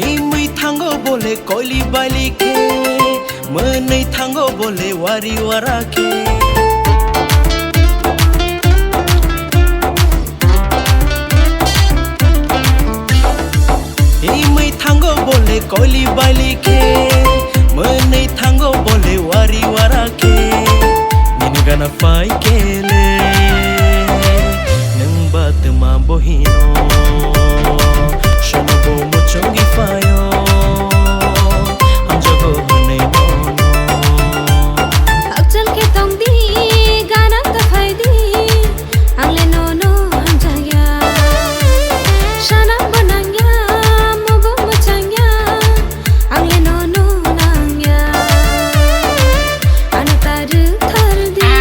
Himwi thango bole koili baili ke, menai thango bole wari warake. Himwi thango bole koili baili ke, menai thango bole wari warake. Nini gana fai kele, nang batma bohino. Shanobo mochongi fayo, hamjago hane nono. Akchal ke tong di, gana ta phai di, angle nono hamjaya. Shana bananya, mogo mochanya, angle nono nangya. Anu taru thar di,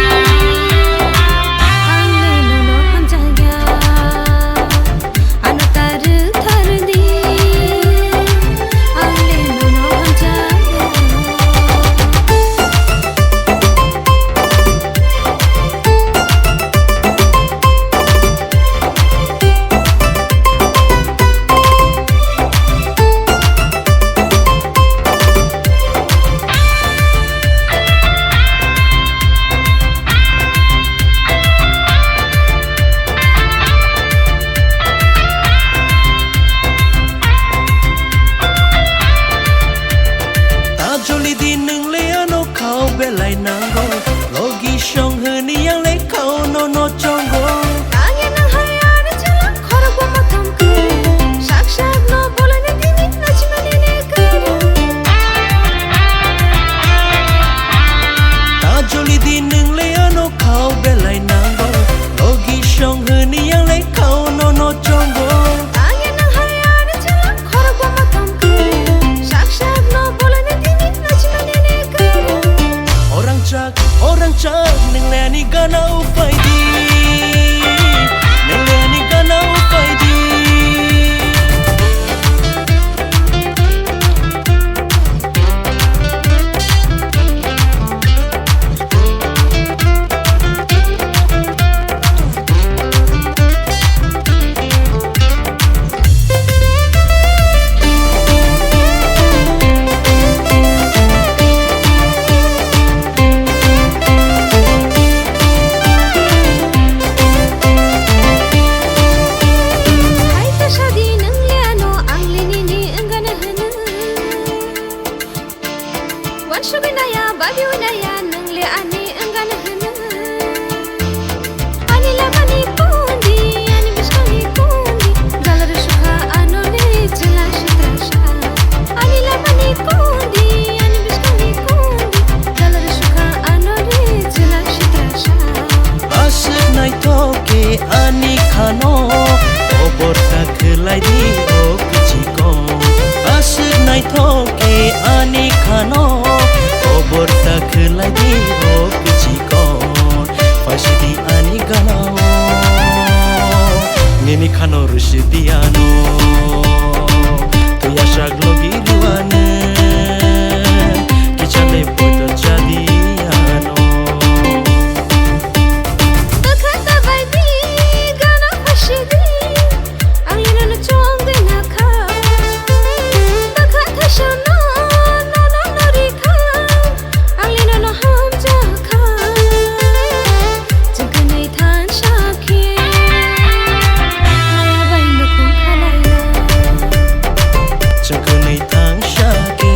angle nono hamjaya. Anu taru thar di, angle nono hamjaya. Joli di neng le ano kau belai nango, logi shong heni yang le kau no chongo. Nangya nang hayana chala khorab matham kare, shak shak no bolane dini nachmane ne kare. Joli di neng le ano kau belai nango, logi shong heni yang le kau no chongo. Nangya nang hayana chala khorab matham kare, shak shak no bolane dini nachmane ne kare. Orang cak neng le ani gana upai di, neng le ani gana upai di. Shubinaya, Babunaya, Nangle Ani, Angana Hana Ani Lamani Kundi, Ani Bishkani Kundi, Galar Shuha, Anole, Jala Shitrasha Ani Lamani Kundi, Ani Bishkani Kundi, Galar Shuha, Anole, Jala Shitrasha Asik nai toke ani khano, obor takhlai di o kichiko. Asik nai toke ani khano, obor takhlai di o kichiko. Fasidi ani ganao, nini khano rusidiano. Tuya shaglogi duane, kichale boto jadiano. Bakata baidi, gana hashidi, angle no chonge na kha. Bakata shana, no rikha, angle no hamja kha. Jagane than shakhe, aya bai no khum khalaya. Jagane than shakhe.